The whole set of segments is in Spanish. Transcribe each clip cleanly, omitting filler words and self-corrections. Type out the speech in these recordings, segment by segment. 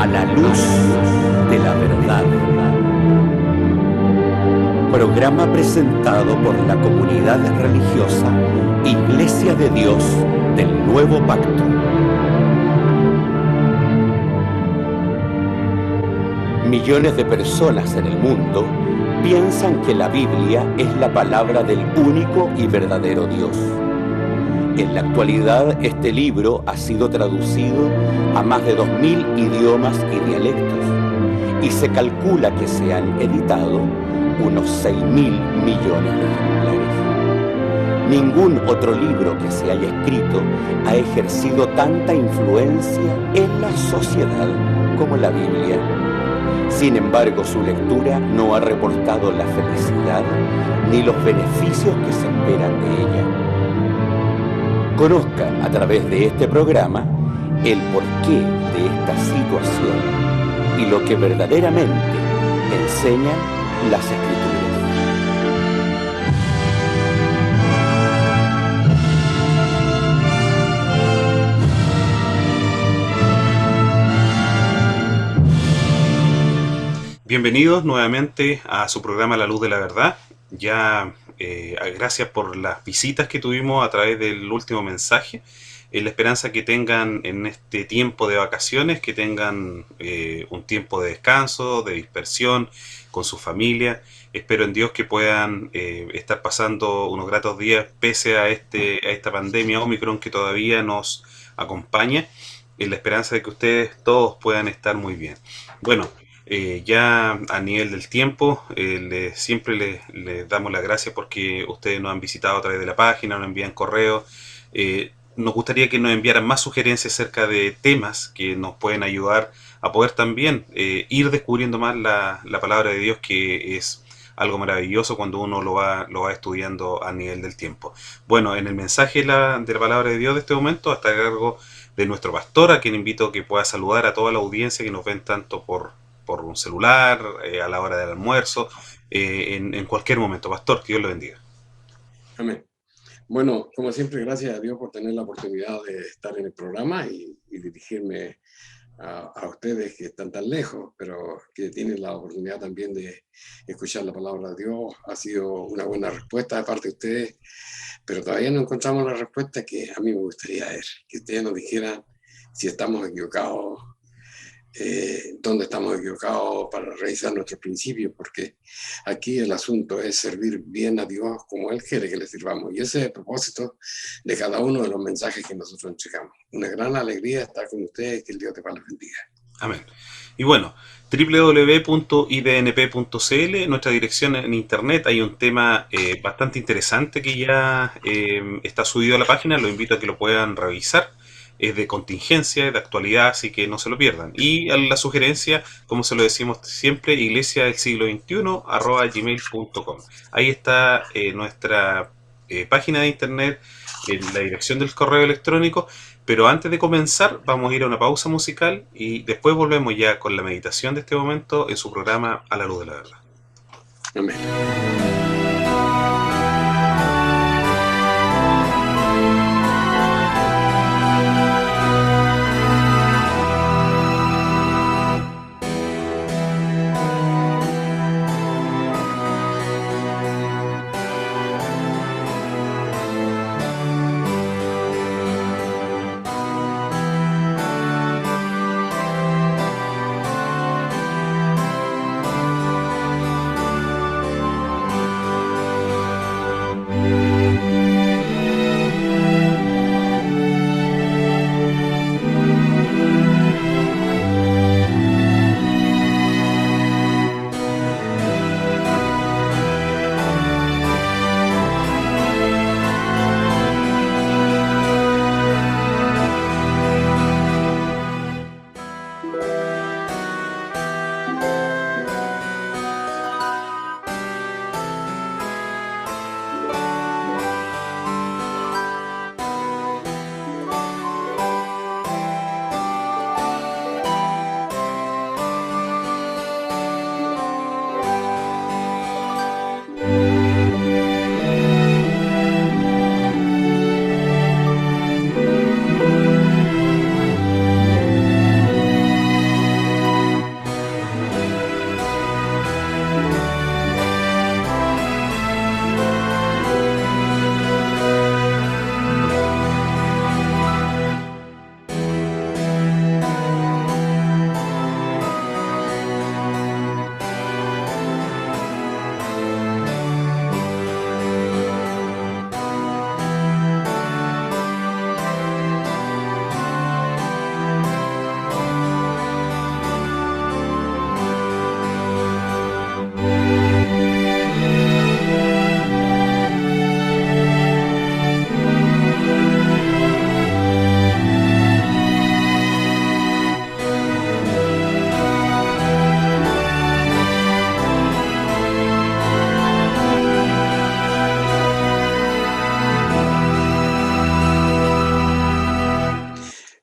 a la luz de la verdad. Programa presentado por la comunidad religiosa Iglesia de Dios del Nuevo Pacto. Millones de personas en el mundo piensan que la Biblia es la palabra del único y verdadero Dios. En la actualidad, este libro ha sido traducido a más de 2000 idiomas y dialectos, y se calcula que se han editado unos 6.000 millones de ejemplares. Ningún otro libro que se haya escrito ha ejercido tanta influencia en la sociedad como la Biblia. Sin embargo, su lectura no ha reportado la felicidad ni los beneficios que se esperan de ella. Conozca a través de este programa el porqué de esta situación y lo que verdaderamente enseñan las Escrituras. Bienvenidos nuevamente a su programa La Luz de la Verdad. Ya gracias por las visitas que tuvimos a través del último mensaje. En la esperanza que tengan en este tiempo de vacaciones, que tengan un tiempo de descanso, de dispersión con su familia. Espero en Dios que puedan estar pasando unos gratos días pese a esta pandemia Omicron que todavía nos acompaña, en la esperanza de que ustedes todos puedan estar muy bien. Bueno, ya a nivel del tiempo, siempre les damos las gracias porque ustedes nos han visitado a través de la página, nos envían correos. Nos gustaría que nos enviaran más sugerencias acerca de temas que nos pueden ayudar a poder también ir descubriendo más la palabra de Dios, que es algo maravilloso cuando uno lo va estudiando a nivel del tiempo. Bueno, en el mensaje de la palabra de Dios de este momento está a cargo de nuestro pastor, a quien invito a que pueda saludar a toda la audiencia que nos ven tanto por un celular, a la hora del almuerzo, en cualquier momento. Pastor, que Dios lo bendiga. Amén. Bueno, como siempre, gracias a Dios por tener la oportunidad de estar en el programa y dirigirme a ustedes que están tan lejos, pero que tienen la oportunidad también de escuchar la palabra de Dios. Ha sido una buena respuesta de parte de ustedes, pero todavía no encontramos la respuesta que a mí me gustaría ver, que ustedes nos dijeran si estamos equivocados, dónde estamos equivocados para revisar nuestros principios, porque aquí el asunto es servir bien a Dios como Él quiere que le sirvamos, y ese es el propósito de cada uno de los mensajes que nosotros entregamos. Una gran alegría estar con ustedes, que el Dios te los bendiga. Amén. Y bueno, www.idnp.cl, nuestra dirección en internet. Hay un tema bastante interesante que ya está subido a la página, lo invito a que lo puedan revisar. Es de contingencia, es de actualidad, así que no se lo pierdan. Y la sugerencia, como se lo decimos siempre, iglesia del siglo XXI @gmail.com. Ahí está nuestra página de internet, la dirección del correo electrónico. Pero antes de comenzar, vamos a ir a una pausa musical y después volvemos ya con la meditación de este momento en su programa A la Luz de la Verdad. Amén.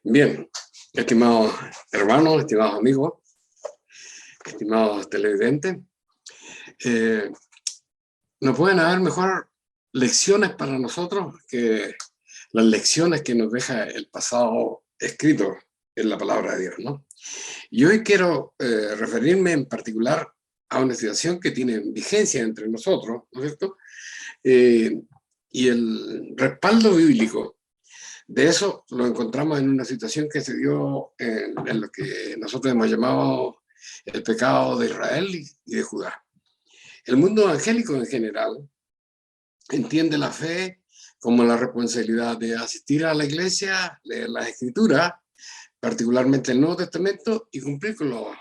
Bien, estimados hermanos, estimados amigos, estimados televidentes, no pueden haber mejor lecciones para nosotros que las lecciones que nos deja el pasado escrito en la palabra de Dios, ¿no? Y hoy quiero referirme en particular a una situación que tiene vigencia entre nosotros, ¿no es cierto? Y el respaldo bíblico de eso lo encontramos en una situación que se dio en lo que nosotros hemos llamado el pecado de Israel y de Judá. El mundo evangélico en general entiende la fe como la responsabilidad de asistir a la iglesia, leer las escrituras, particularmente el Nuevo Testamento, y cumplir con los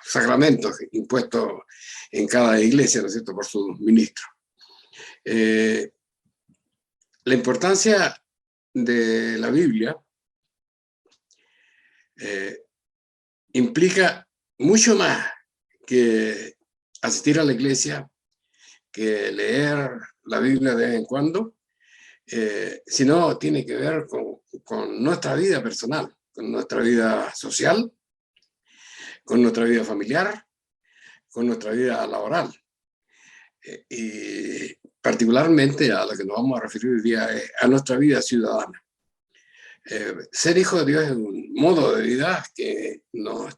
sacramentos impuestos en cada iglesia, ¿no es cierto?, por sus ministros. La importancia de la Biblia implica mucho más que asistir a la iglesia, que leer la Biblia de vez en cuando, sino tiene que ver con nuestra vida personal, con nuestra vida social, con nuestra vida familiar, con nuestra vida laboral. Y particularmente a lo que nos vamos a referir hoy día es a nuestra vida ciudadana. Ser hijo de Dios es un modo de vida que no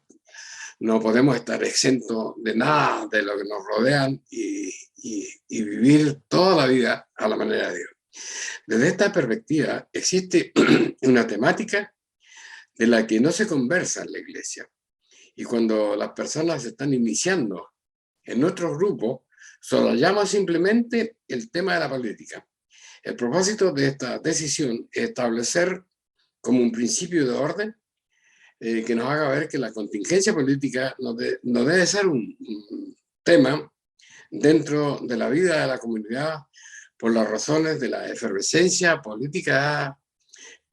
podemos estar exentos de nada de lo que nos rodean y vivir toda la vida a la manera de Dios. Desde esta perspectiva existe una temática de la que no se conversa en la iglesia. Y cuando las personas se están iniciando en nuestros grupos, solo llama simplemente el tema de la política. El propósito de esta decisión es establecer como un principio de orden que nos haga ver que la contingencia política no debe ser un tema dentro de la vida de la comunidad por las razones de la efervescencia política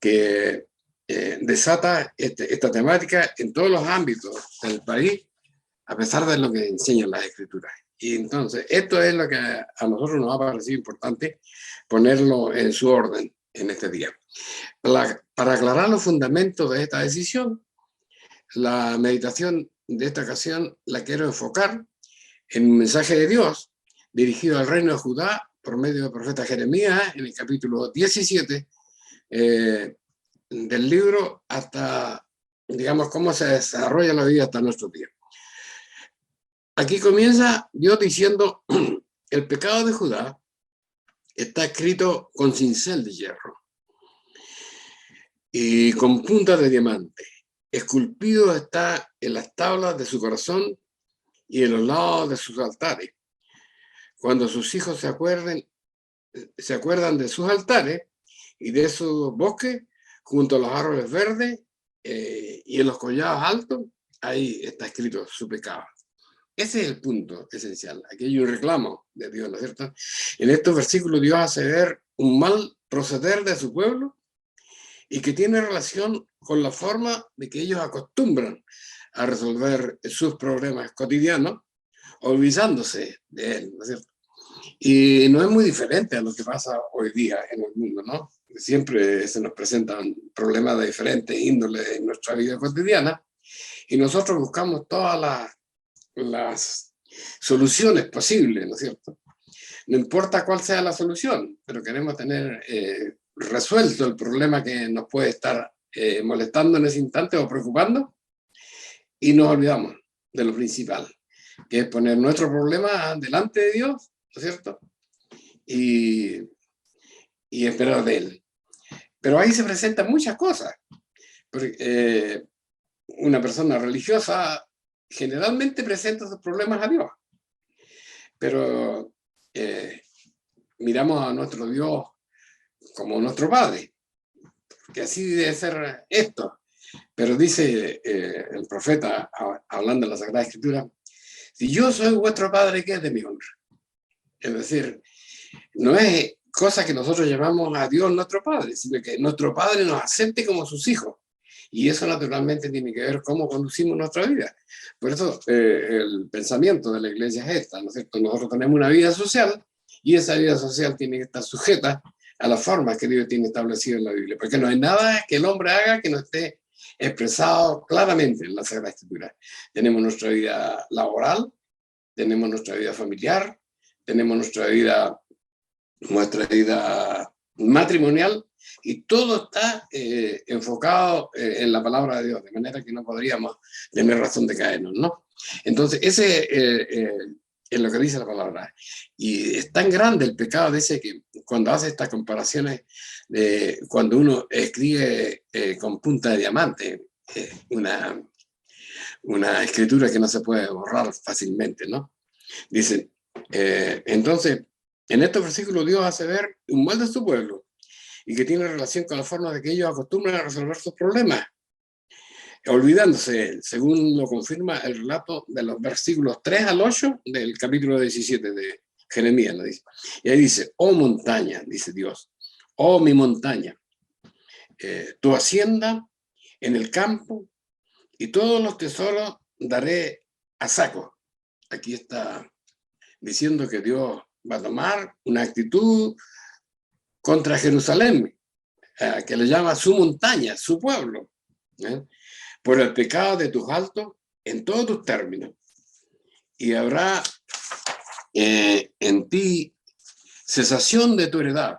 que desata esta temática en todos los ámbitos del país, a pesar de lo que enseñan las escrituras. Y entonces, esto es lo que a nosotros nos ha parecido importante ponerlo en su orden en este día. Para aclarar los fundamentos de esta decisión, la meditación de esta ocasión la quiero enfocar en un mensaje de Dios dirigido al reino de Judá por medio del profeta Jeremías en el capítulo 17 del libro hasta, digamos, cómo se desarrolla la vida hasta nuestros días. Aquí comienza Dios diciendo, el pecado de Judá está escrito con cincel de hierro y con punta de diamante. Esculpido está en las tablas de su corazón y en los lados de sus altares. Cuando sus hijos se acuerdan de sus altares y de sus bosques, junto a los árboles verdes y en los collados altos, ahí está escrito su pecado. Ese es el punto esencial. Aquí hay un reclamo de Dios, ¿no es cierto? En estos versículos Dios hace ver un mal proceder de su pueblo y que tiene relación con la forma de que ellos acostumbran a resolver sus problemas cotidianos, olvidándose de él, ¿no es cierto? Y no es muy diferente a lo que pasa hoy día en el mundo, ¿no? Siempre se nos presentan problemas de diferentes índoles en nuestra vida cotidiana y nosotros buscamos todas las soluciones posibles, ¿no es cierto? No importa cuál sea la solución, pero queremos tener resuelto el problema que nos puede estar molestando en ese instante o preocupando, y nos olvidamos de lo principal, que es poner nuestro problema delante de Dios, ¿no es cierto? Y esperar de Él. Pero ahí se presentan muchas cosas. Porque, una persona religiosa generalmente presenta sus problemas a Dios. Pero miramos a nuestro Dios como nuestro Padre, que así debe ser esto. Pero dice el profeta, hablando de la Sagrada Escritura, si yo soy vuestro Padre, ¿qué es de mi honra? Es decir, no es cosa que nosotros llamamos a Dios nuestro Padre, sino que nuestro Padre nos acepte como sus hijos. Y eso naturalmente tiene que ver cómo conducimos nuestra vida. Por eso el pensamiento de la iglesia es esta, ¿no es cierto? Nosotros tenemos una vida social y esa vida social tiene que estar sujeta a las formas que Dios tiene establecidas en la Biblia, porque no hay nada que el hombre haga que no esté expresado claramente en la Sagrada Escritura. Tenemos nuestra vida laboral, tenemos nuestra vida familiar, tenemos nuestra vida matrimonial, y todo está enfocado en la palabra de Dios, de manera que no podríamos tener razón de caernos, ¿no? Entonces, ese es lo que dice la palabra. Y es tan grande el pecado de ese que cuando hace estas comparaciones, cuando uno escribe con punta de diamante, una escritura que no se puede borrar fácilmente, ¿no? Dice, entonces, en estos versículos Dios hace ver un mal de su pueblo y que tiene relación con la forma de que ellos acostumbran a resolver sus problemas, olvidándose, según lo confirma el relato de los versículos 3 al 8 del capítulo 17 de Jeremías, ¿no? Dice. Y ahí dice, oh montaña, dice Dios, oh mi montaña, tu hacienda en el campo y todos los tesoros daré a saco. Aquí está diciendo que Dios va a tomar una actitud contra Jerusalén, que le llama su montaña, su pueblo, por el pecado de tus altos en todos tus términos. Y habrá en ti cesación de tu heredad.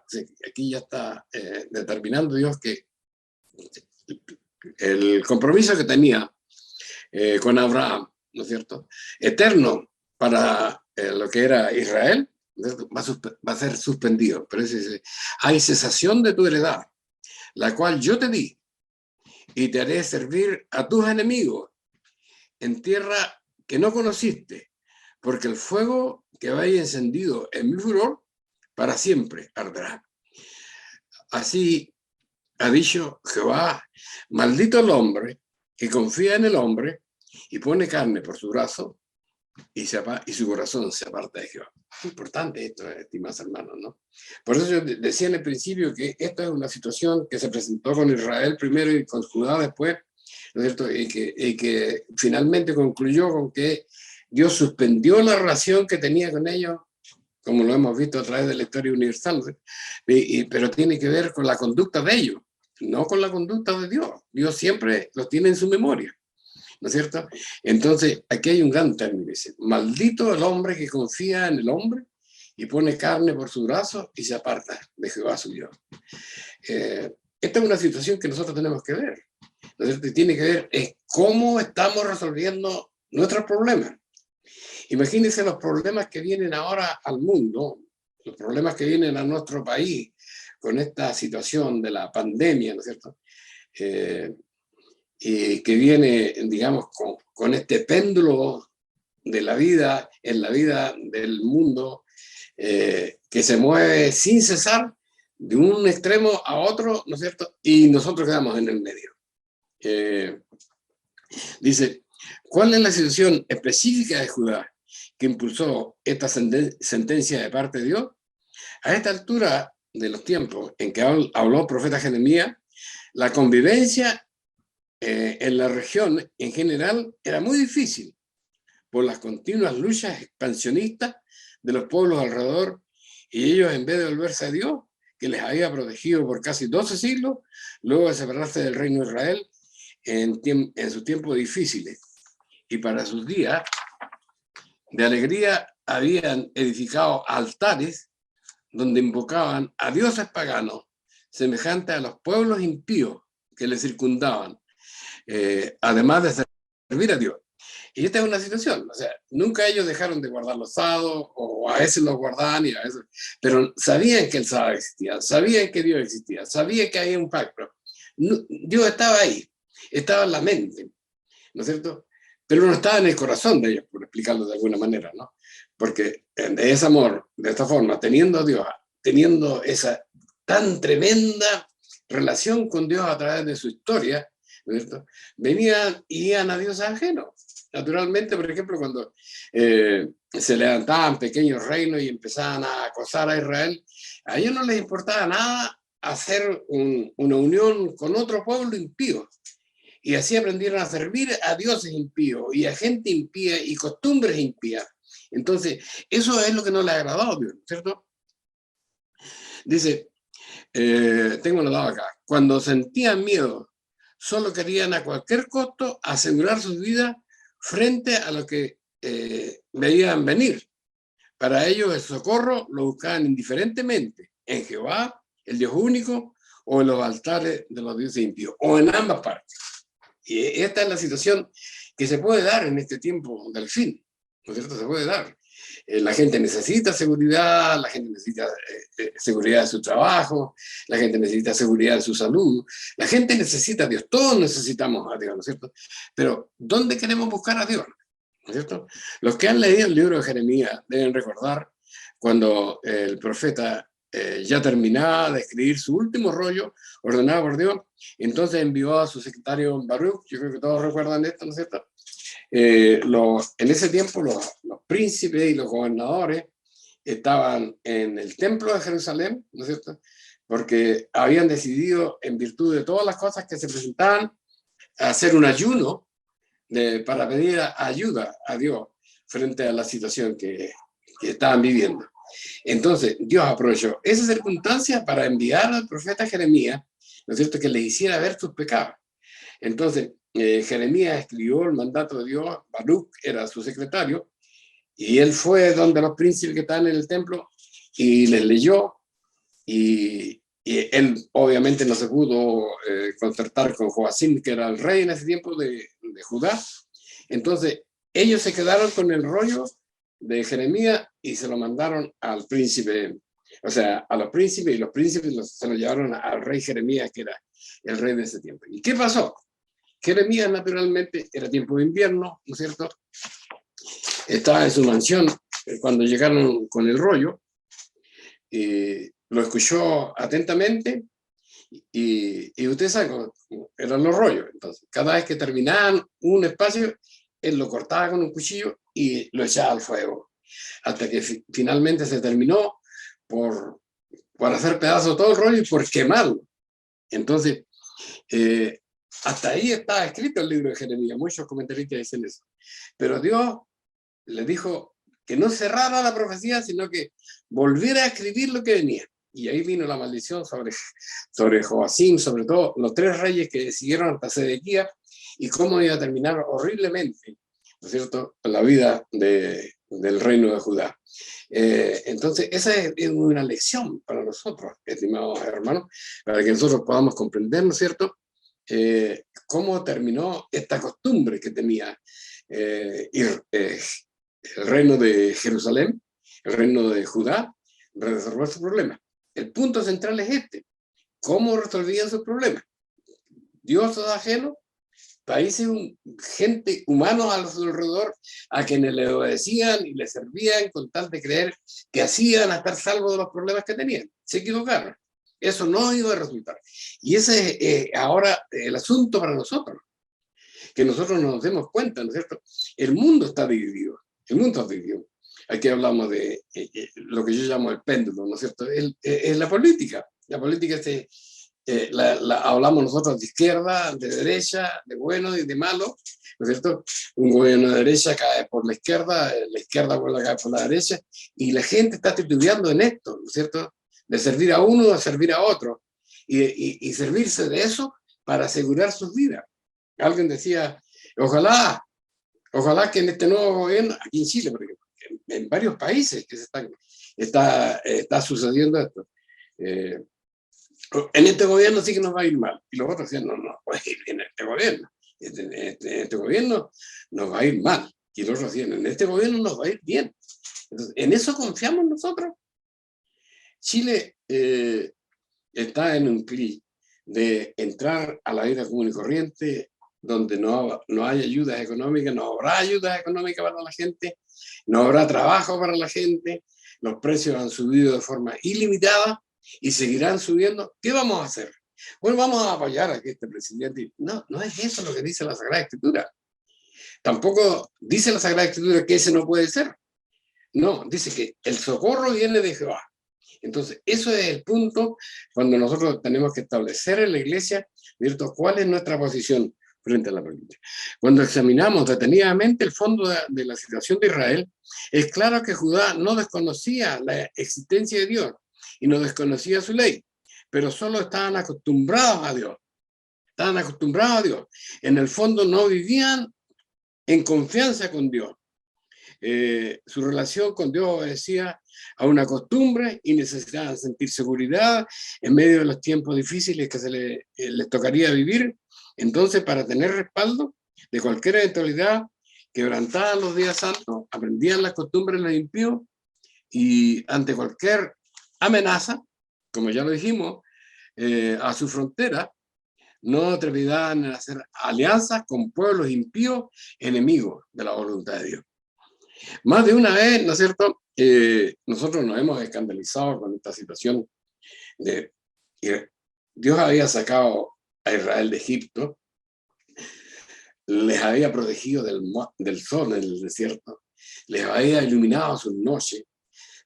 Aquí ya está determinando Dios que el compromiso que tenía con Abraham, ¿no es cierto?, eterno para lo que era Israel, va a ser suspendido. Pero hay cesación de tu heredad, la cual yo te di, y te haré servir a tus enemigos en tierra que no conociste, porque el fuego que vaya encendido en mi furor para siempre arderá. Así ha dicho Jehová, maldito el hombre que confía en el hombre y pone carne por su brazo y su corazón se aparta de Jehová. Es importante esto, estimados hermanos, ¿no? Por eso yo decía en el principio que esta es una situación que se presentó con Israel primero y con Judá después, ¿no es cierto? Y que finalmente concluyó con que Dios suspendió la relación que tenía con ellos, como lo hemos visto a través de la historia universal, ¿no? Pero tiene que ver con la conducta de ellos, no con la conducta de Dios. Dios siempre los tiene en su memoria, ¿no es cierto? Entonces, aquí hay un gran término, dice, maldito el hombre que confía en el hombre y pone carne por su brazo y se aparta de Jehová su Dios. Esta es una situación que nosotros tenemos que ver, ¿no es cierto? Y tiene que ver es cómo estamos resolviendo nuestros problemas. Imagínense los problemas que vienen ahora al mundo, los problemas que vienen a nuestro país con esta situación de la pandemia, ¿no es cierto? Y que viene, digamos, con este péndulo de la vida, en la vida del mundo, que se mueve sin cesar de un extremo a otro, ¿no es cierto? Y nosotros quedamos en el medio. Dice, ¿cuál es la situación específica de Judá que impulsó esta sentencia de parte de Dios? A esta altura de los tiempos en que habló el profeta Jeremías, la convivencia en la región en general era muy difícil por las continuas luchas expansionistas de los pueblos alrededor, y ellos, en vez de volverse a Dios, que les había protegido por casi 12 siglos, luego de separarse del reino de Israel en sus tiempos difíciles, y para sus días de alegría habían edificado altares donde invocaban a dioses paganos semejantes a los pueblos impíos que les circundaban, además de servir a Dios. Y esta es una situación, o sea, nunca ellos dejaron de guardar los sábados, o a veces los guardaban, y a veces, pero sabían que el sábado existía, sabían que Dios existía, sabían que había un pacto. Dios estaba ahí, estaba en la mente, ¿no es cierto? Pero no estaba en el corazón de ellos, por explicarlo de alguna manera, ¿no? Porque de ese amor, de esta forma, teniendo a Dios, teniendo esa tan tremenda relación con Dios a través de su historia, ¿no es cierto?, venían y iban a dioses ajenos. Naturalmente, por ejemplo, cuando se levantaban pequeños reinos y empezaban a acosar a Israel, a ellos no les importaba nada hacer una unión con otro pueblo impío. Y así aprendieron a servir a dioses impíos y a gente impía y costumbres impías. Entonces, eso es lo que no le agradó a Dios, ¿cierto? Dice, tengo anotado acá, cuando sentían miedo, solo querían a cualquier costo asegurar sus vidas frente a lo que veían venir. Para ellos el socorro lo buscaban indiferentemente en Jehová, el Dios único, o en los altares de los dioses impíos, o en ambas partes. Y esta es la situación que se puede dar en este tiempo del fin, ¿no es cierto? Se puede dar. La gente necesita seguridad, la gente necesita seguridad de su trabajo, la gente necesita seguridad de su salud, la gente necesita a Dios, todos necesitamos a Dios, ¿no es cierto? Pero ¿dónde queremos buscar a Dios? ¿No es cierto? Los que han leído el libro de Jeremías deben recordar cuando el profeta ya terminaba de escribir su último rollo ordenado por Dios, entonces envió a su secretario Baruch, yo creo que todos recuerdan esto, ¿no es cierto? En ese tiempo los príncipes y los gobernadores estaban en el templo de Jerusalén, ¿no es cierto? Porque habían decidido, en virtud de todas las cosas que se presentaban, hacer un ayuno para pedir ayuda a Dios frente a la situación que estaban viviendo. Entonces, Dios aprovechó esa circunstancia para enviar al profeta Jeremías, ¿no es cierto?, que les hiciera ver sus pecados. Entonces, Jeremías escribió el mandato de Dios, Baruch era su secretario, y él fue donde los príncipes que estaban en el templo y les leyó, y él obviamente no se pudo concertar con Joacim, que era el rey en ese tiempo de Judá. Entonces, ellos se quedaron con el rollo de Jeremías y se lo mandaron al príncipe, o sea, a los príncipes, y los príncipes se lo llevaron al rey Jeremías, que era el rey de ese tiempo. ¿Y qué pasó? Jeremías, naturalmente, era tiempo de invierno, ¿no es cierto? Estaba en su mansión cuando llegaron con el rollo, lo escuchó atentamente, y usted sabe cómo eran los rollos. Entonces, cada vez que terminaban un espacio, él lo cortaba con un cuchillo y lo echaba al fuego, hasta que finalmente se terminó por hacer pedazos todo el rollo y por quemarlo. Entonces, hasta ahí está escrito el libro de Jeremías, muchos comentaristas dicen eso. Pero Dios le dijo que no cerrara la profecía, sino que volviera a escribir lo que venía. Y ahí vino la maldición sobre Joacim, sobre todo los tres reyes que siguieron hasta Sedequías, y cómo iba a terminar horriblemente, ¿no es cierto?, la vida del reino de Judá. Entonces, esa es una lección para nosotros, estimados hermanos, para que nosotros podamos comprender, ¿no es cierto?, cómo terminó esta costumbre que tenía el reino de Jerusalén, el reino de Judá, de resolver su problema. El punto central es este: ¿cómo resolvían sus problemas? Dioses ajenos, países, gente, humanos a su alrededor, a quienes le obedecían y le servían con tal de creer que hacían a estar salvos de los problemas que tenían. Se equivocaron. Eso no iba a resultar. Y ese es ahora el asunto para nosotros, que nosotros nos demos cuenta, ¿no es cierto? El mundo está dividido. El mundo está dividido. Aquí hablamos de lo que yo llamo el péndulo, ¿no es cierto? Es la política. La política hablamos nosotros de izquierda, de derecha, de bueno y de malo, ¿no es cierto? Un gobierno de derecha cae por la izquierda vuelve a caer por la derecha, y la gente está titubeando en esto, ¿no es cierto? De servir a uno a servir a otro, y servirse de eso para asegurar sus vidas. Alguien decía, ojalá que en este nuevo gobierno, aquí en Chile, porque en varios países que está sucediendo esto, en este gobierno sí que nos va a ir mal. Y los otros decían, no puede ir bien en este gobierno. En este gobierno nos va a ir mal. Y los otros decían, en este gobierno nos va a ir bien. Entonces, ¿en eso confiamos nosotros? Chile está en un clic de entrar a la vida común y corriente, donde no hay ayudas económicas, no habrá ayudas económicas para la gente, no habrá trabajo para la gente, los precios han subido de forma ilimitada y seguirán subiendo. ¿Qué vamos a hacer? Bueno, vamos a apoyar a este presidente. No es eso lo que dice la Sagrada Escritura. Tampoco dice la Sagrada Escritura que ese no puede ser. No, dice que el socorro viene de Jehová. Entonces, eso es el punto cuando nosotros tenemos que establecer en la iglesia, ¿cierto?, cuál es nuestra posición frente a la política. Cuando examinamos detenidamente el fondo de la situación de Israel, es claro que Judá no desconocía la existencia de Dios y no desconocía su ley, pero solo estaban acostumbrados a Dios. Estaban acostumbrados a Dios. En el fondo no vivían en confianza con Dios. Su relación con Dios obedecía a una costumbre y necesitaban sentir seguridad en medio de los tiempos difíciles que les tocaría vivir. Entonces, para tener respaldo de cualquier eventualidad, quebrantaban los días santos, aprendían las costumbres de los impíos y ante cualquier amenaza, como ya lo dijimos, a su frontera, no atrevían a hacer alianzas con pueblos impíos, enemigos de la voluntad de Dios. Más de una vez, ¿no es cierto?, nosotros nos hemos escandalizado con esta situación de que Dios había sacado a Israel de Egipto, les había protegido del sol en el desierto, les había iluminado sus noches.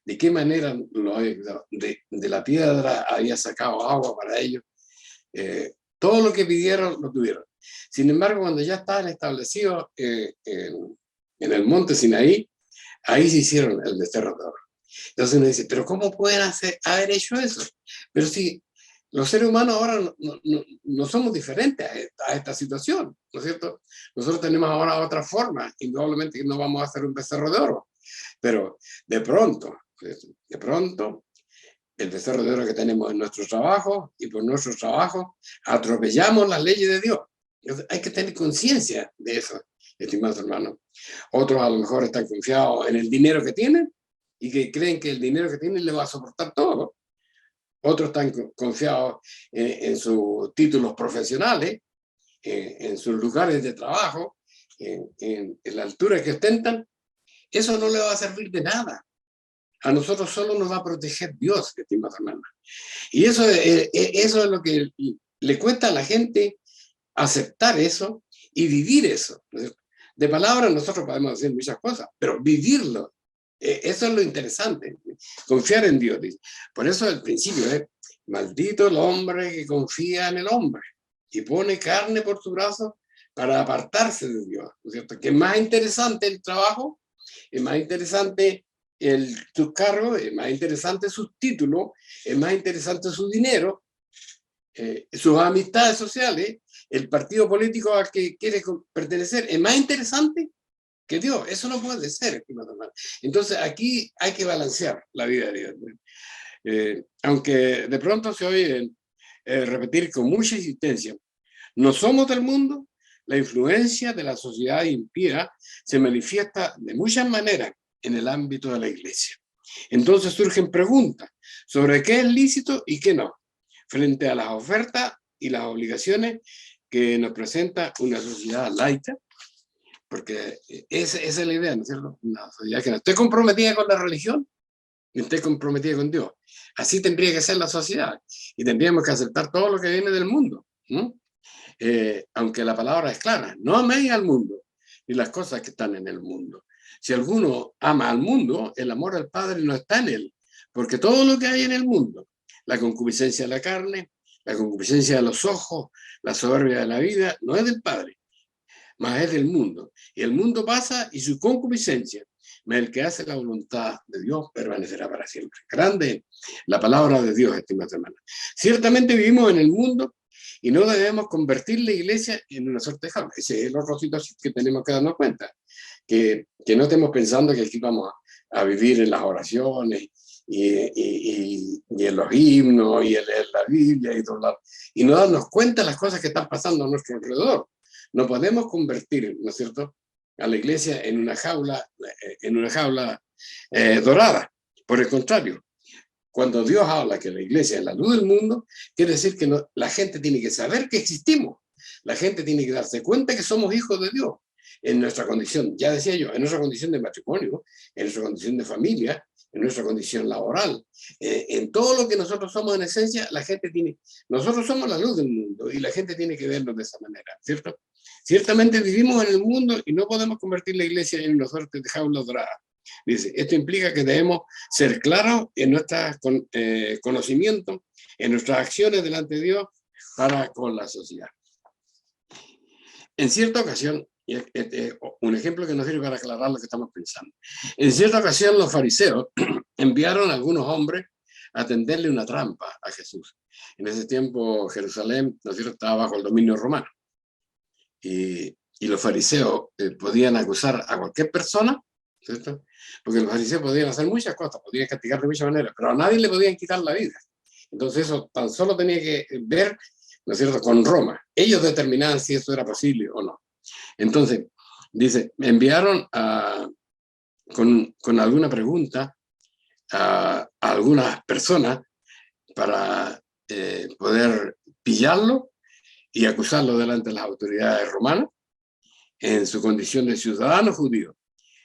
¿De qué manera de la piedra había sacado agua para ellos? Todo lo que pidieron lo tuvieron. Sin embargo, cuando ya estaban establecidos en el monte Sinaí, ahí se hicieron el becerro de oro. Entonces uno dice, ¿pero cómo pueden haber hecho eso? Pero si los seres humanos ahora no somos diferentes a esta situación, ¿no es cierto? Nosotros tenemos ahora otra forma, indudablemente no vamos a hacer un becerro de oro, pero de pronto, el becerro de oro que tenemos en nuestro trabajo, y por nuestro trabajo atropellamos las leyes de Dios. Entonces, hay que tener conciencia de eso, estimados hermanos. Otros a lo mejor están confiados en el dinero que tienen y que creen que el dinero que tienen le va a soportar todo. Otros están confiados en sus títulos profesionales, en sus lugares de trabajo, en la altura que ostentan. Eso no le va a servir de nada. A nosotros solo nos va a proteger Dios, estimados hermanos. Y eso es lo que le cuesta a la gente aceptar eso y vivir eso. De palabras nosotros podemos decir muchas cosas, pero vivirlo, eso es lo interesante. Confiar en Dios. Dice. Por eso el principio es, maldito el hombre que confía en el hombre y pone carne por su brazo para apartarse de Dios. ¿No es cierto? Que es más interesante el trabajo, es más interesante sus cargos, es más interesante sus títulos, es más interesante su dinero, sus amistades sociales, el partido político al que quiere pertenecer, es más interesante que Dios. Eso no puede ser. Entonces aquí hay que balancear la vida de Dios. Aunque de pronto se oye repetir con mucha insistencia, no somos del mundo, la influencia de la sociedad impía se manifiesta de muchas maneras en el ámbito de la iglesia. Entonces surgen preguntas sobre qué es lícito y qué no, frente a las ofertas y las obligaciones que nos presenta una sociedad laica, porque esa es la idea, ¿no es cierto? Una sociedad que no esté comprometida con la religión, ni esté comprometida con Dios. Así tendría que ser la sociedad, y tendríamos que aceptar todo lo que viene del mundo, ¿no? Aunque la palabra es clara, no améis al mundo, ni las cosas que están en el mundo. Si alguno ama al mundo, el amor al Padre no está en él, porque todo lo que hay en el mundo, la concupiscencia de la carne, la concupiscencia de los ojos, la soberbia de la vida, no es del Padre, mas es del mundo. Y el mundo pasa y su concupiscencia, mas el que hace la voluntad de Dios permanecerá para siempre. Grande la palabra de Dios, estimados hermanos. Ciertamente vivimos en el mundo y no debemos convertir la iglesia en una suerte de jaula. Ese es el otro situación que tenemos que darnos cuenta. Que no estemos pensando que aquí vamos a vivir en las oraciones y en los himnos y en la Biblia y todo lado, y no darnos cuenta de las cosas que están pasando a nuestro alrededor. No podemos convertir, ¿no es cierto?, a la iglesia en una jaula dorada. Por el contrario, cuando Dios habla que la iglesia es la luz del mundo, quiere decir que la gente tiene que saber que existimos. La gente tiene que darse cuenta que somos hijos de Dios. En nuestra condición, ya decía yo, en nuestra condición de matrimonio, en nuestra condición de familia, en nuestra condición laboral, en todo lo que nosotros somos en esencia, la gente nosotros somos la luz del mundo y la gente tiene que vernos de esa manera, ¿cierto? Ciertamente vivimos en el mundo y no podemos convertir la iglesia en una suerte de jaula dorada. Dice, esto implica que debemos ser claros en nuestro conocimiento, en nuestras acciones delante de Dios para con la sociedad. En cierta ocasión, un ejemplo que nos sirve para aclarar lo que estamos pensando. En cierta ocasión los fariseos enviaron a algunos hombres a tenderle una trampa a Jesús. En ese tiempo Jerusalén, ¿no es cierto?, estaba bajo el dominio romano. Y los fariseos podían acusar a cualquier persona, ¿cierto? Porque los fariseos podían hacer muchas cosas, podían castigar de muchas maneras, pero a nadie le podían quitar la vida. Entonces eso tan solo tenía que ver, ¿no es cierto?, con Roma. Ellos determinaban si eso era posible o no. Entonces, dice, me enviaron con alguna pregunta a algunas personas para poder pillarlo y acusarlo delante de las autoridades romanas en su condición de ciudadano judío.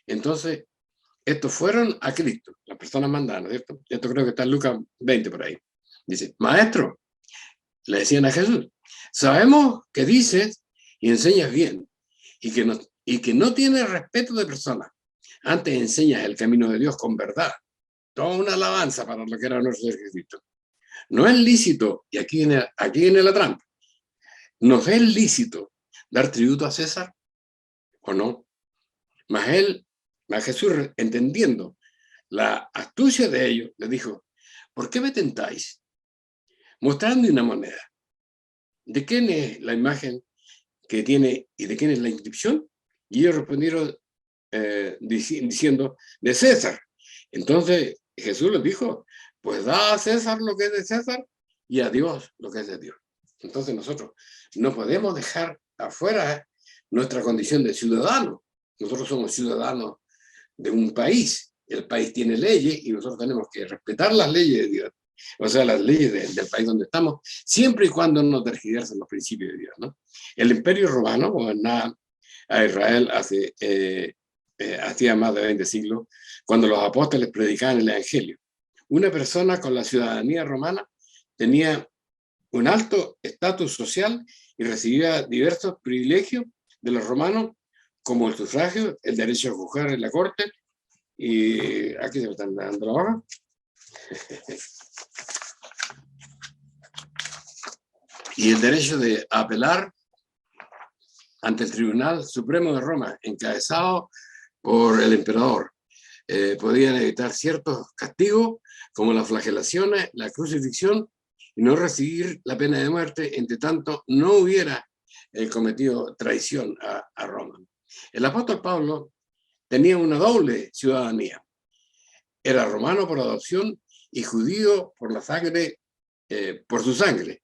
Entonces, estos fueron a Cristo, las personas mandadas, ¿cierto? Esto creo que está en Lucas 20 por ahí. Dice, maestro, le decían a Jesús, sabemos que dices y enseñas bien y que no tienes respeto de personas. Antes enseñas el camino de Dios con verdad. Toda una alabanza para lo que era nuestro Jesucristo. No es lícito, y aquí viene la trampa, ¿nos es lícito dar tributo a César o no? Mas Jesús, entendiendo la astucia de ellos, le dijo, ¿por qué me tentáis? Mostradme una moneda. ¿De quién es la imagen que tiene y de quién es la inscripción? Y ellos respondieron diciendo, de César. Entonces Jesús les dijo, pues da a César lo que es de César y a Dios lo que es de Dios. Entonces nosotros no podemos dejar afuera nuestra condición de ciudadano. Nosotros somos ciudadanos de un país. El país tiene leyes y nosotros tenemos que respetar las leyes de Dios. O sea, las leyes del país donde estamos, siempre y cuando no tergiversen los principios de Dios, ¿no? El Imperio Romano gobernaba a Israel hacía más de 20 siglos, cuando los apóstoles predicaban el Evangelio. Una persona con la ciudadanía romana tenía un alto estatus social y recibía diversos privilegios de los romanos, como el sufragio, el derecho a juzgar en la corte, y aquí se me están dando la hora. Y el derecho de apelar ante el Tribunal Supremo de Roma, encabezado por el emperador. Podían evitar ciertos castigos, como las flagelaciones, la crucifixión, y no recibir la pena de muerte, entre tanto no hubiera cometido traición a Roma. El apóstol Pablo tenía una doble ciudadanía. Era romano por adopción y judío por la sangre, por su sangre.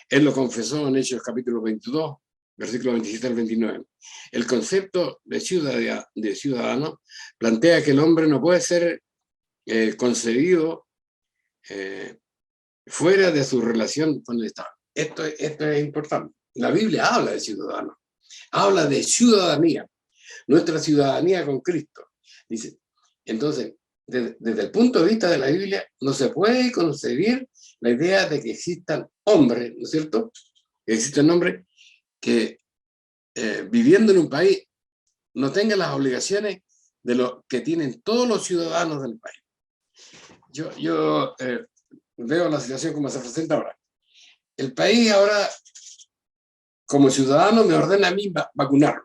Él lo confesó en Hechos capítulo 22, versículo 27 al 29. El concepto de ciudadano plantea que el hombre no puede ser concebido fuera de su relación con el Estado. Esto es importante. La Biblia habla de ciudadano, habla de ciudadanía, nuestra ciudadanía con Cristo. Dice, entonces, desde el punto de vista de la Biblia, no se puede concebir la idea de que existan hombres, ¿no es cierto? Que existen hombres que viviendo en un país no tengan las obligaciones de lo que tienen todos los ciudadanos del país. Yo veo la situación como se presenta ahora. El país ahora, como ciudadano, me ordena a mí vacunarme.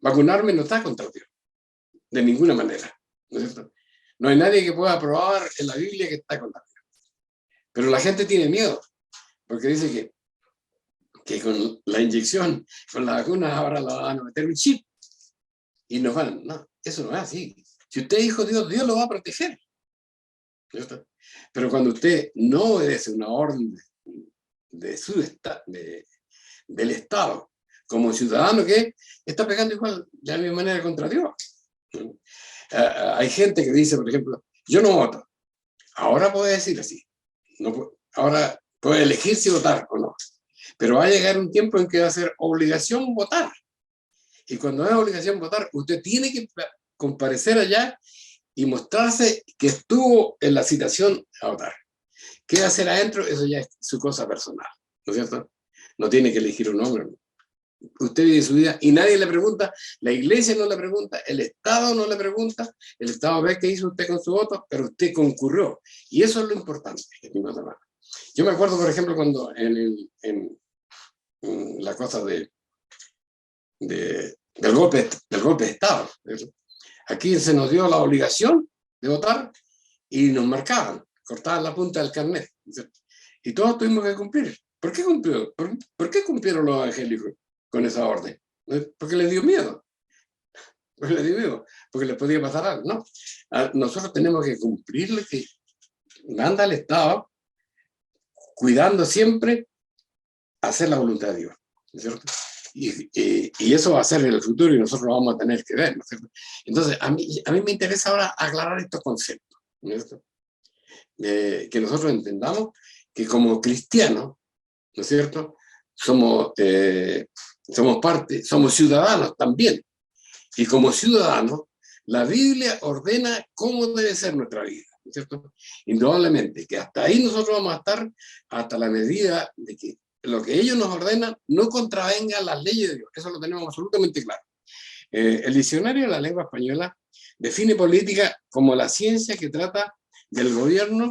Vacunarme no está contra Dios, de ninguna manera, ¿no es cierto? No hay nadie que pueda probar en la Biblia que está contra Dios. Pero la gente tiene miedo, porque dice que con la inyección, con la vacuna, ahora la van a meter un chip y nos van. No, eso no es así. Si usted es hijo de Dios, Dios lo va a proteger. ¿Cierto? Pero cuando usted no obedece una orden del Estado, como ciudadano que está pegando igual de la misma manera contra Dios. Hay gente que dice, por ejemplo, yo no voto. Ahora puede decir así. No, ahora puede elegir si votar o no. Pero va a llegar un tiempo en que va a ser obligación votar. Y cuando es obligación votar, usted tiene que comparecer allá y mostrarse que estuvo en la citación a votar. ¿Qué va a hacer adentro? Eso ya es su cosa personal, ¿no es cierto? No tiene que elegir un hombre. Usted vive su vida y nadie le pregunta, la iglesia no le pregunta, el Estado no le pregunta, el Estado ve qué hizo usted con su voto, pero usted concurrió. Y eso es lo importante, estimados hermanos. Yo me acuerdo, por ejemplo, cuando en la cosa del golpe de Estado, aquí se nos dio la obligación de votar y nos marcaban cortaban la punta del carnet, ¿no es cierto? Y todos tuvimos que cumplir. ¿Por qué cumplió? ¿Por qué cumplieron los evangélicos con esa orden? Porque les dio miedo. Porque les dio miedo. Porque les podía pasar algo. No. Nosotros tenemos que cumplir lo que manda el Estado, cuidando siempre hacer la voluntad de Dios, ¿no es cierto? Y eso va a ser en el futuro y nosotros lo vamos a tener que ver, ¿no es cierto? Entonces, a mí me interesa ahora aclarar estos conceptos, ¿no es cierto? Que nosotros entendamos que como cristianos, ¿no es cierto? Somos parte, somos ciudadanos también. Y como ciudadanos, la Biblia ordena cómo debe ser nuestra vida, ¿no es cierto? Indudablemente, que hasta ahí nosotros vamos a estar hasta la medida de que lo que ellos nos ordenan no contravenga las leyes de Dios. Eso lo tenemos absolutamente claro. El diccionario de la lengua española define política como la ciencia que trata del gobierno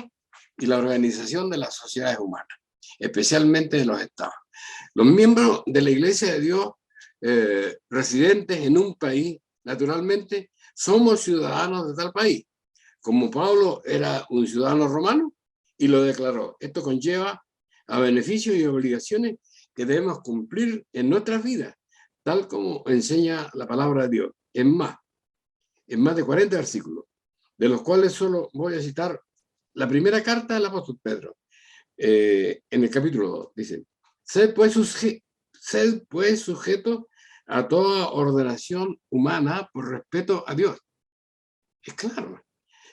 y la organización de las sociedades humanas, especialmente de los estados. Los miembros de la Iglesia de Dios residentes en un país, naturalmente, somos ciudadanos de tal país. Como Pablo era un ciudadano romano y lo declaró. Esto conlleva a beneficios y obligaciones que debemos cumplir en nuestras vidas, tal como enseña la palabra de Dios. En más de 40 artículos, de los cuales solo voy a citar la primera carta del apóstol Pedro, en el capítulo 2, dice: sed pues sujeto a toda ordenación humana por respeto a Dios. Es claro.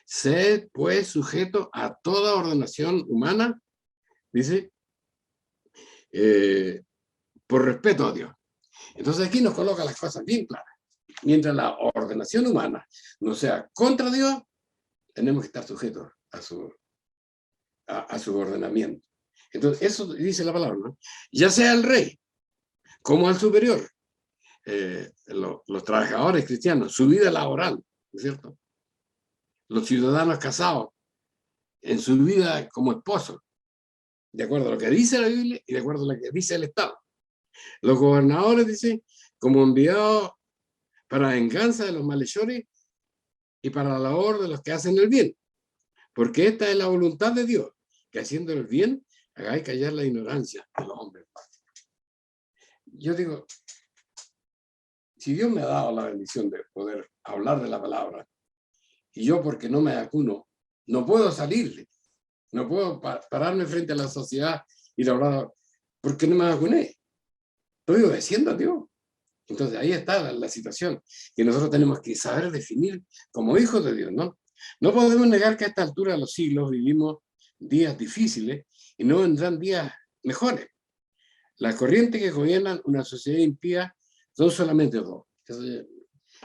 Sed pues sujeto a toda ordenación humana, dice, por respeto a Dios. Entonces aquí nos coloca las cosas bien claras. Mientras la ordenación humana no sea contra Dios, tenemos que estar sujetos a su ordenamiento. Entonces eso dice la palabra, ¿no? Ya sea el rey como al superior, los trabajadores cristianos, su vida laboral, ¿no es cierto? Los ciudadanos casados en su vida como esposos, de acuerdo a lo que dice la Biblia y de acuerdo a lo que dice el Estado. Los gobernadores, dice, como enviados para venganza de los malhechores y para la labor de los que hacen el bien, porque esta es la voluntad de Dios, que haciendo el bien hagáis callar la ignorancia de los hombres. Yo digo, si Dios me ha dado la bendición de poder hablar de la palabra, y yo porque no me vacuno, no puedo salirle, no puedo pararme frente a la sociedad y hablar porque no me vacuné, estoy obedeciendo a Dios. Entonces ahí está la situación que nosotros tenemos que saber definir como hijos de Dios, ¿no? No podemos negar que a esta altura de los siglos vivimos días difíciles y no vendrán días mejores. Las corrientes que gobiernan una sociedad impía son solamente dos.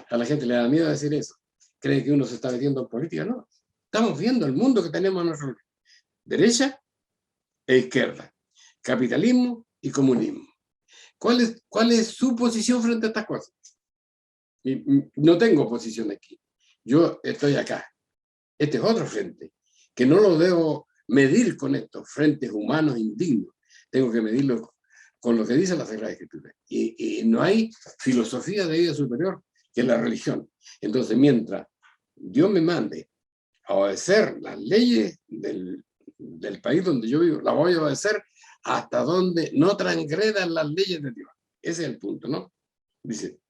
A la gente le da miedo decir eso. Cree que uno se está metiendo en política. No. Estamos viendo el mundo que tenemos a nuestra derecha e izquierda. Capitalismo y comunismo. ¿Cuál es su posición frente a estas cosas? Y no tengo posición aquí. Yo estoy acá. Este es otro frente, que no lo debo medir con estos frentes humanos indignos. Tengo que medirlo con lo que dice la Sagrada Escritura. Y no hay filosofía de vida superior que la religión. Entonces, mientras Dios me mande a obedecer las leyes del país donde yo vivo, las voy a obedecer hasta donde no transgredan las leyes de Dios. Ese es el punto, ¿no? Dice,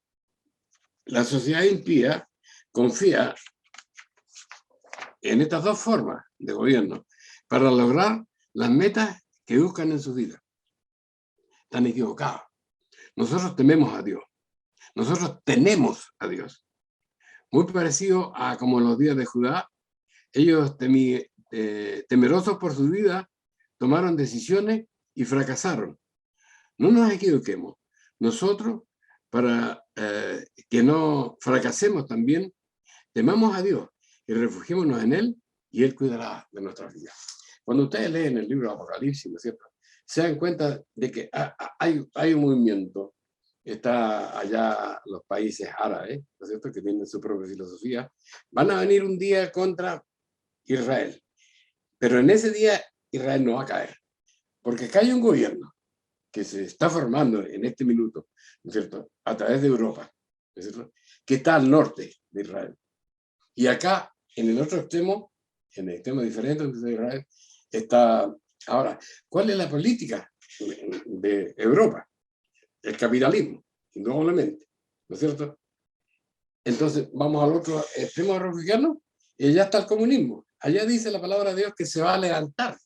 la sociedad impía confía en estas dos formas de gobierno para lograr las metas que buscan en su vida. Están equivocados. Nosotros tememos a Dios. Nosotros tenemos a Dios. Muy parecido a como en los días de Judá, ellos temerosos por su vida tomaron decisiones y fracasaron. No nos equivoquemos. Nosotros, para que no fracasemos también, temamos a Dios y refugiémonos en Él y Él cuidará de nuestras vidas. Cuando ustedes leen el libro de Apocalipsis, ¿no es cierto?, se dan cuenta de que hay un movimiento. Está allá los países árabes, ¿no es cierto?, que tienen su propia filosofía. Van a venir un día contra Israel, pero en ese día Israel no va a caer, porque acá hay un gobierno que se está formando en este minuto, ¿no es cierto?, a través de Europa, ¿no es cierto?, que está al norte de Israel. Y acá, en el otro extremo, en extremos diferentes de Israel, está... Ahora, ¿cuál es la política de Europa? El capitalismo, indudablemente, ¿no es cierto? Entonces, vamos al otro extremo de refugiarnos y allá está el comunismo. Allá dice la palabra de Dios que se va a levantar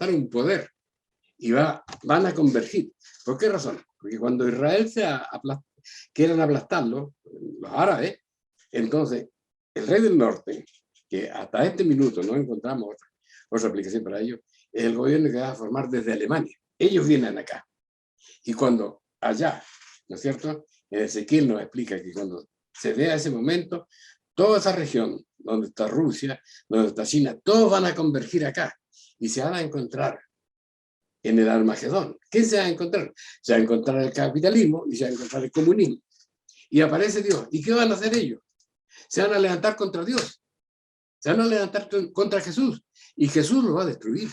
un poder y van a convergir. ¿Por qué razón? Porque cuando Israel quieren aplastarlo, los árabes, entonces el rey del norte, que hasta este minuto no encontramos otra aplicación para ello, es el gobierno que va a formar desde Alemania. Ellos vienen acá. Y cuando allá, ¿no es cierto? Ezequiel nos explica que cuando se vea ese momento, toda esa región, donde está Rusia, donde está China, todos van a convergir acá y se van a encontrar en el Armagedón. ¿Qué se va a encontrar? Se va a encontrar el capitalismo y se va a encontrar el comunismo. Y aparece Dios. ¿Y qué van a hacer ellos? Se van a levantar contra Dios. Se van a levantar contra Jesús. Y Jesús los va a destruir.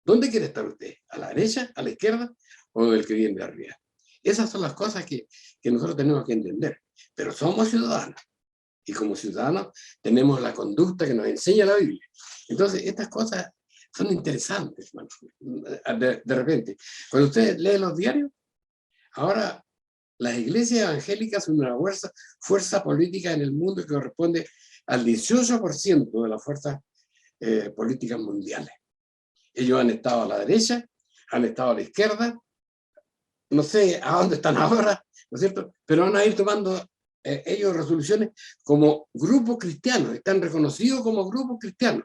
¿Dónde quiere estar usted? ¿A la derecha, a la izquierda o del que viene de arriba? Esas son las cosas que nosotros tenemos que entender. Pero somos ciudadanos. Y como ciudadanos tenemos la conducta que nos enseña la Biblia. Entonces, estas cosas son interesantes, hermano. De repente, cuando usted lee los diarios, ahora las iglesias evangélicas son una fuerza política en el mundo que corresponde al 18% de las fuerzas políticas mundiales. Ellos han estado a la derecha, han estado a la izquierda, no sé a dónde están ahora, ¿no es cierto? Pero van a ir tomando ellos resoluciones como grupos cristianos, están reconocidos como grupos cristianos,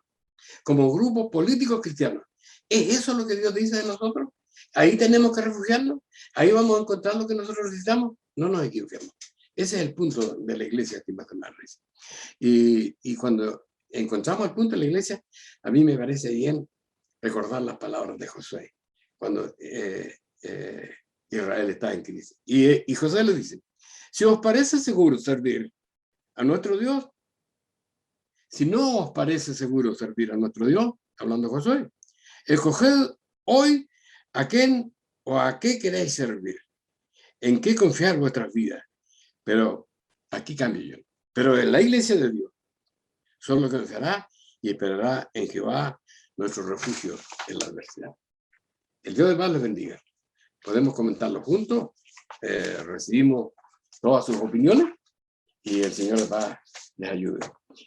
como grupos políticos cristianos. ¿Es eso lo que Dios dice de nosotros? ¿Ahí tenemos que refugiarnos? ¿Ahí vamos a encontrar lo que nosotros necesitamos? No nos equivoquemos. Ese es el punto de la iglesia, estimados hermanos. Y cuando encontramos el punto de la iglesia, a mí me parece bien recordar las palabras de Josué, cuando Israel está en crisis. Y Josué le dice, si os parece seguro servir a nuestro Dios, si no os parece seguro servir a nuestro Dios, hablando de Josué, escoged hoy a quién o a qué queréis servir, en qué confiar vuestras vidas. Pero aquí cambio yo. Pero en la iglesia de Dios solo confiará y esperará en Jehová, nuestro refugio en la adversidad. El Dios de paz les bendiga. Podemos comentarlo juntos, recibimos todas sus opiniones y el Señor de paz les ayude.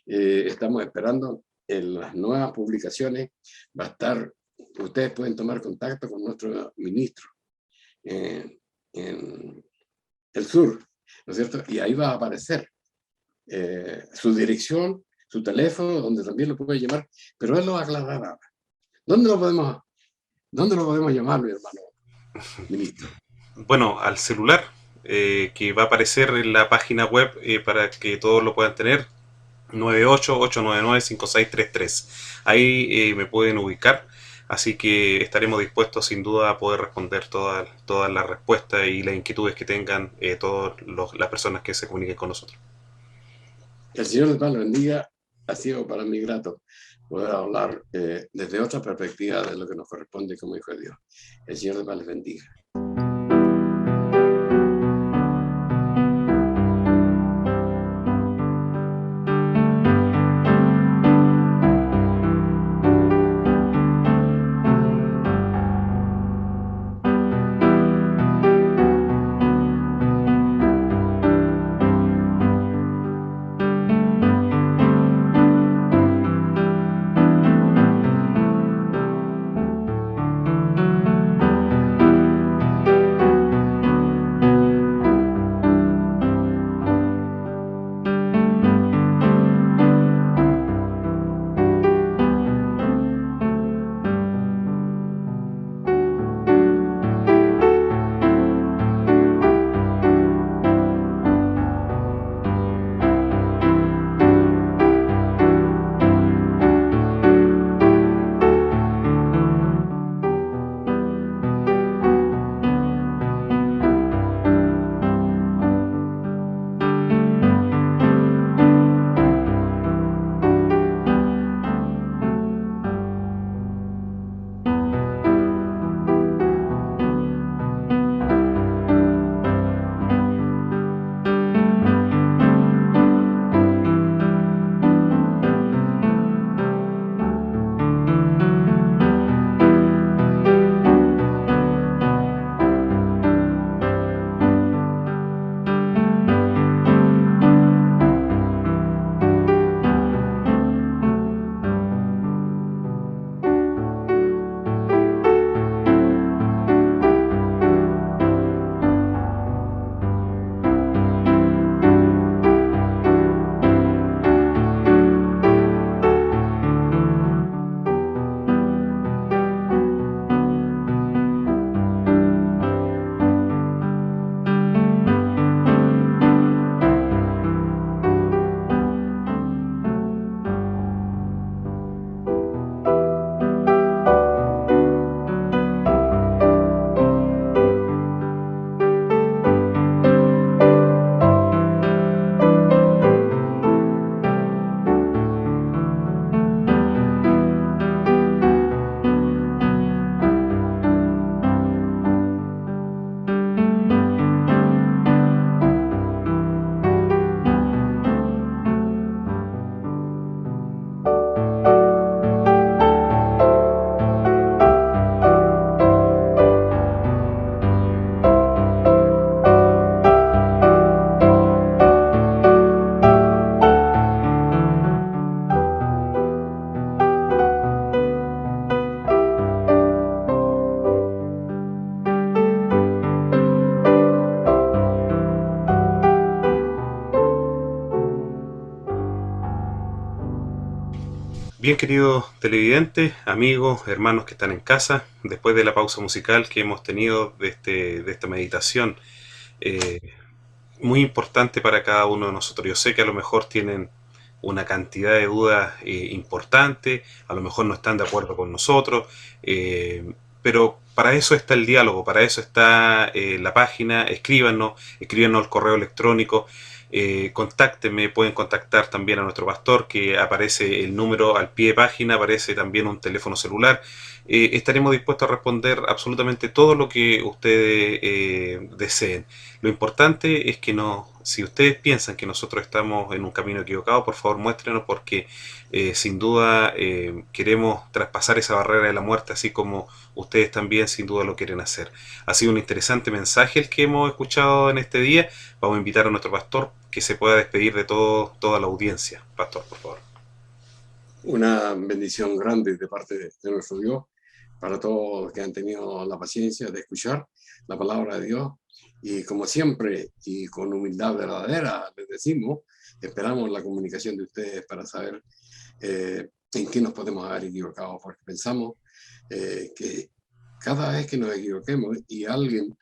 Estamos esperando en las nuevas publicaciones, va a estar, ustedes pueden tomar contacto con nuestro ministro en el sur, ¿no es cierto? Y ahí va a aparecer su dirección, su teléfono, donde también lo puede llamar, pero él lo va a aclarar ahora. ¿Dónde lo podemos llamar, mi hermano ministro? Bueno, al celular, que va a aparecer en la página web para que todos lo puedan tener, 98-899-5633. Ahí me pueden ubicar, así que estaremos dispuestos sin duda a poder responder todas las respuestas y las inquietudes que tengan todas las personas que se comuniquen con nosotros. El Señor de paz lo bendiga. Ha sido para mí grato poder hablar desde otra perspectiva de lo que nos corresponde como hijo de Dios. El Señor de paz les bendiga. Bien, queridos televidentes, amigos, hermanos que están en casa, después de la pausa musical que hemos tenido de esta meditación muy importante para cada uno de nosotros. Yo sé que a lo mejor tienen una cantidad de dudas importante, a lo mejor no están de acuerdo con nosotros, pero para eso está el diálogo, para eso está la página. Escríbanos al correo electrónico, contáctenme, pueden contactar también a nuestro pastor, que aparece el número al pie de página, aparece también un teléfono celular. Estaremos dispuestos a responder absolutamente todo lo que ustedes deseen. Lo importante es que si ustedes piensan que nosotros estamos en un camino equivocado, por favor muéstrenos, porque sin duda queremos traspasar esa barrera de la muerte, así como ustedes también sin duda lo quieren hacer. Ha sido un interesante mensaje el que hemos escuchado en este día. Vamos a invitar a nuestro pastor que se pueda despedir de toda la audiencia. Pastor, por favor. Una bendición grande de parte de nuestro Dios para todos los que han tenido la paciencia de escuchar la palabra de Dios. Y como siempre, y con humildad verdadera, les decimos, esperamos la comunicación de ustedes para saber en qué nos podemos haber equivocado, porque pensamos que cada vez que nos equivoquemos y alguien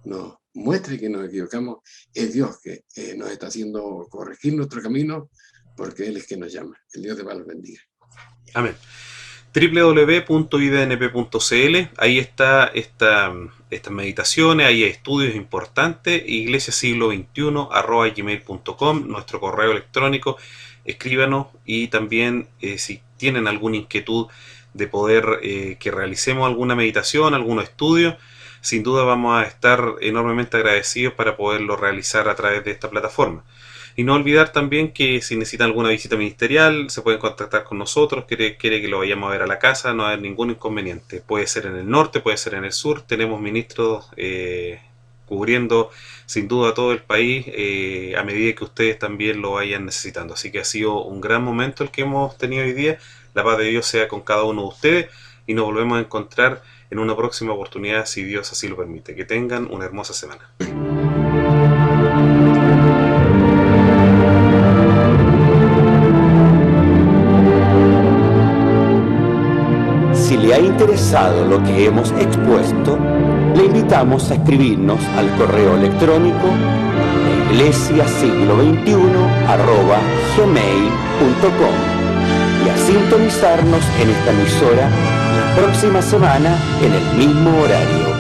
nos muestre que nos equivocamos, es Dios que nos está haciendo corregir nuestro camino, porque Él es quien nos llama. El Dios te va a los bendiga. Amén. www.idnp.cl, ahí está estas meditaciones, ahí hay estudios importantes. iglesiasiglo21@gmail.com, nuestro correo electrónico. Escríbanos, y también si tienen alguna inquietud de poder que realicemos alguna meditación, algún estudio, sin duda vamos a estar enormemente agradecidos para poderlo realizar a través de esta plataforma. Y no olvidar también que si necesitan alguna visita ministerial, se pueden contactar con nosotros. Quiere que lo vayamos a ver a la casa, no hay ningún inconveniente. Puede ser en el norte, puede ser en el sur. Tenemos ministros cubriendo sin duda todo el país a medida que ustedes también lo vayan necesitando. Así que ha sido un gran momento el que hemos tenido hoy día. La paz de Dios sea con cada uno de ustedes, y nos volvemos a encontrar en una próxima oportunidad, si Dios así lo permite. Que tengan una hermosa semana. Si le ha interesado lo que hemos expuesto, le invitamos a escribirnos al correo electrónico iglesiasiglo21@gmail.com y a sintonizarnos en esta emisora la próxima semana en el mismo horario.